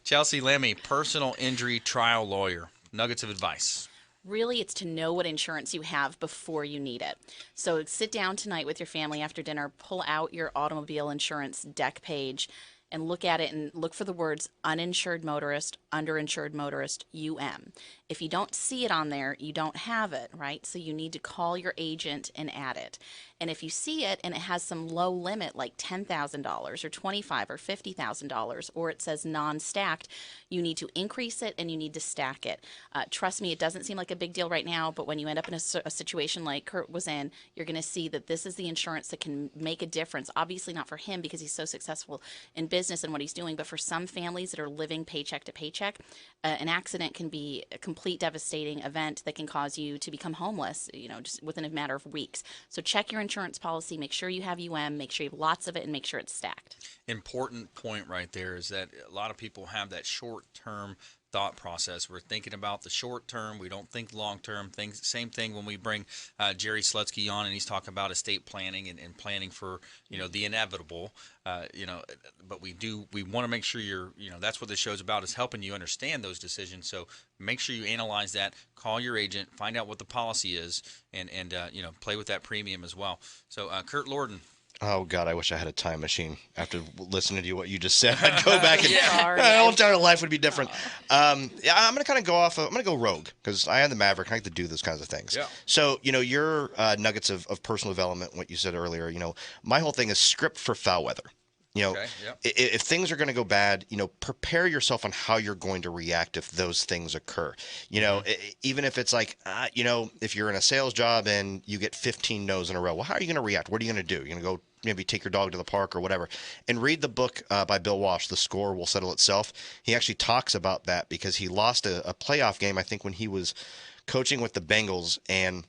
Chelsie Lamie, personal injury trial lawyer. Nuggets of advice. Really, it's to know what insurance you have before you need it. So sit down tonight with your family after dinner, pull out your automobile insurance deck page, and look at it and look for the words uninsured motorist, underinsured motorist, UM. If you don't see it on there, you don't have it, right? So you need to call your agent and add it. And if you see it and it has some low limit like $10,000 or $25,000 or $50,000, or it says non-stacked, you need to increase it and you need to stack it. Trust me, it doesn't seem like a big deal right now, but when you end up in a situation like Curt was in, you're going to see that this is the insurance that can make a difference. Obviously not for him because he's so successful in business and what he's doing, but for some families that are living paycheck to paycheck, an accident can be a complete devastating event that can cause you to become homeless, just within a matter of weeks. So check your insurance policy, make sure you have make sure you have lots of it, and make sure it's stacked. Important point right there is that a lot of people have that short-term thought process. We're thinking about the short term. We don't think long term. Same thing when we bring Jerry Slutsky on and he's talking about estate planning and planning for the inevitable. But we want to make sure that's what this show's about, is helping you understand those decisions. So make sure you analyze that. Call your agent. Find out what the policy is, and play with that premium as well. So Curt Lorden. Oh, God, I wish I had a time machine after listening to what you just said. I'd go back and my whole entire life would be different. I'm going to kind of go off. I'm going to go rogue because I am the Maverick. I like to do those kinds of things. Yeah. So, your nuggets of personal development, what you said earlier, my whole thing is script for foul weather. If things are going to go bad, prepare yourself on how you're going to react if those things occur. Even if it's like, if you're in a sales job and you get 15 no's in a row, well, how are you going to react? What are you going to do? You're going to go maybe take your dog to the park or whatever. And read the book by Bill Walsh, The Score Will Settle Itself. He actually talks about that because he lost a playoff game, I think, when he was coaching with the Bengals, and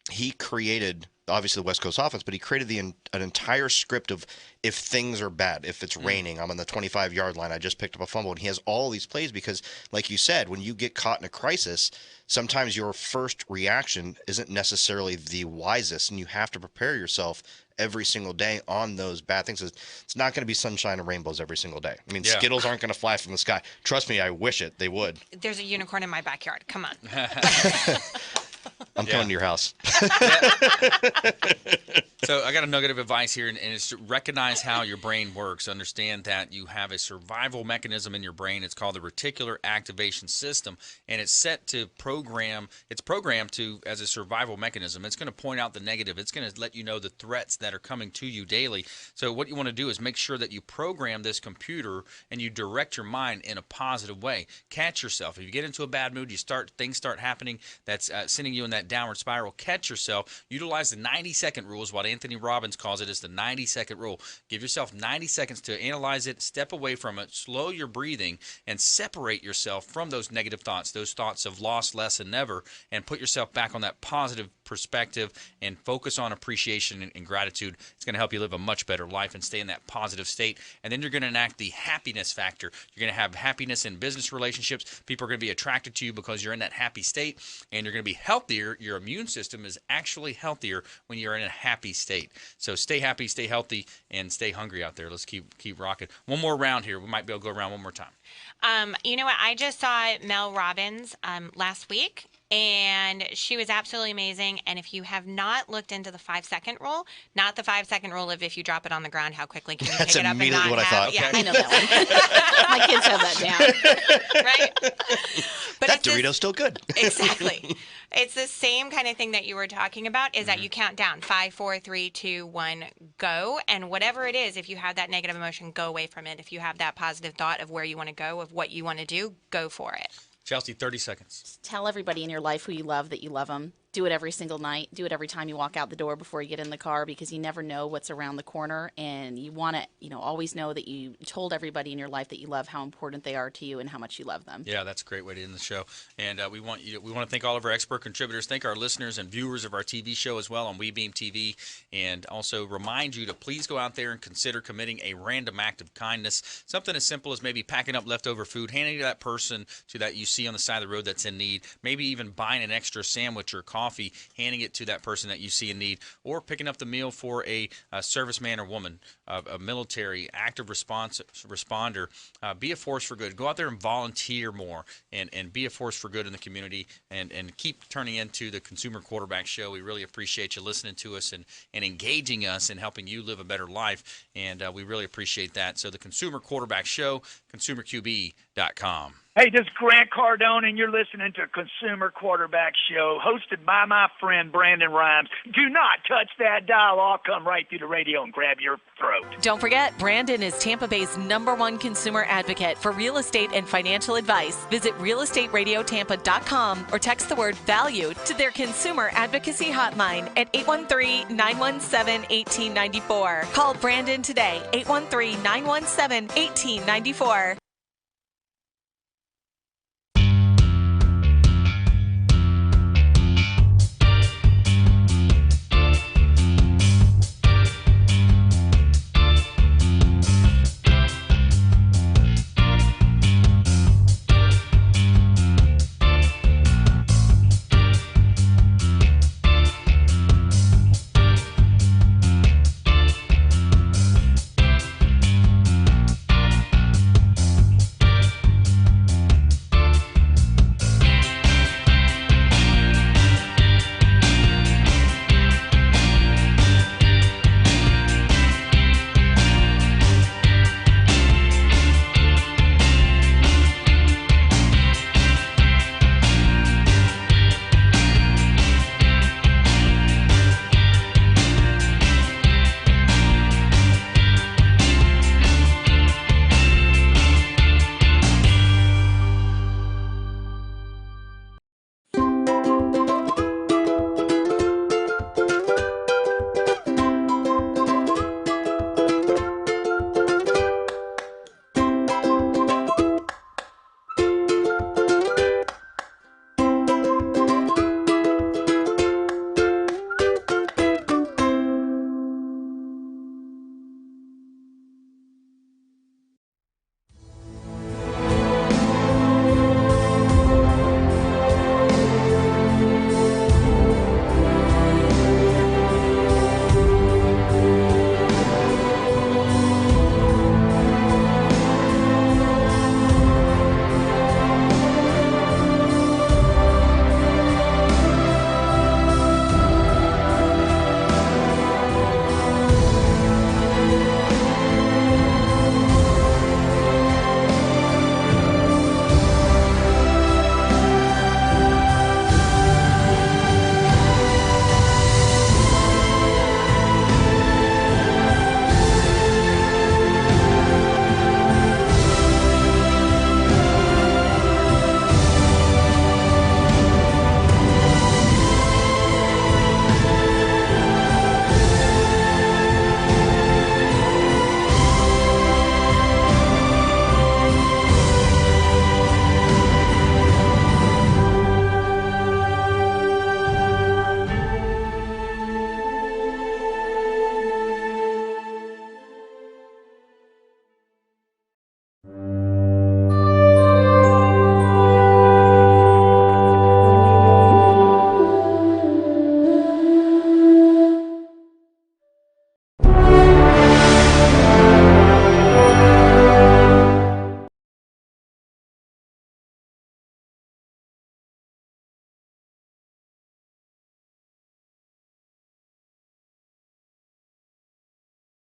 he created obviously the West Coast offense, but he created an entire script of if things are bad, if it's raining, I'm on the 25-yard line, I just picked up a fumble. And he has all these plays because, like you said, when you get caught in a crisis, sometimes your first reaction isn't necessarily the wisest, and you have to prepare yourself every single day on those bad things. It's not going to be sunshine and rainbows every single day. I mean, Skittles aren't going to fly from the sky. Trust me, I wish they would. There's a unicorn in my backyard. Come on. I'm coming to your house. So I got a nugget of advice here, and it's to recognize how your brain works. Understand that you have a survival mechanism in your brain. It's called the reticular activation system, and it's set to program. It's programmed to as a survival mechanism. It's going to point out the negative. It's going to let you know the threats that are coming to you daily. So what you want to do is make sure that you program this computer and you direct your mind in a positive way. Catch yourself. If you get into a bad mood, things start happening that's sending you in that downward spiral. Catch yourself. Utilize the 90-second rule is what Anthony Robbins calls it. It's the 90-second rule. Give yourself 90 seconds to analyze it, step away from it, slow your breathing, and separate yourself from those negative thoughts, those thoughts of lost, less, and never, and put yourself back on that positive perspective and focus on appreciation and gratitude. It's going to help you live a much better life and stay in that positive state. And then you're going to enact the happiness factor. You're going to have happiness in business relationships. People are going to be attracted to you because you're in that happy state, and you're going to be healthier. Your immune system is actually healthier when you're in a happy state. So stay happy, stay healthy, and stay hungry out there. Let's keep rocking. One more round here. We might be able to go around one more time. You know what? I just saw Mel Robbins last week, and she was absolutely amazing. And if you have not looked into the 5-second rule, not the 5-second rule of if you drop it on the ground, how quickly can you pick it up and not what I thought. Yeah, I know that one. My kids have that down. Right? But that Doritos still good. Exactly. It's the same kind of thing that you were talking about, is that you count down 5, 4, 3, 2, 1, go. And whatever it is, if you have that negative emotion, go away from it. If you have that positive thought of where you want to go, of what you want to do, go for it. Chelsie, 30 seconds. Tell everybody in your life who you love that you love them. Do it every single night. Do it every time you walk out the door before you get in the car, because you never know what's around the corner, and you want to, always know that you told everybody in your life that you love, how important they are to you and how much you love them. Yeah, that's a great way to end the show. And we want to thank all of our expert contributors, thank our listeners and viewers of our TV show as well on WeBeam TV, and also remind you to please go out there and consider committing a random act of kindness. Something as simple as maybe packing up leftover food, handing it to that person that you see on the side of the road that's in need, maybe even buying an extra sandwich or coffee, handing it to that person that you see in need, or picking up the meal for a serviceman or woman, a military active responder. Be a force for good. Go out there and volunteer more, and be a force for good in the community, and keep turning into the Consumer Quarterback Show. We really appreciate you listening to us and engaging us and helping you live a better life, and we really appreciate that. So the Consumer Quarterback Show, consumerqb.com. Hey, this is Grant Cardone, and you're listening to Consumer Quarterback Show, hosted by my friend Brandon Rhymes. Do not touch that dial. I'll come right through the radio and grab your throat. Don't forget, Brandon is Tampa Bay's #1 consumer advocate for real estate and financial advice. Visit realestateradiotampa.com or text the word VALUE to their consumer advocacy hotline at 813-917-1894. Call Brandon today, 813-917-1894.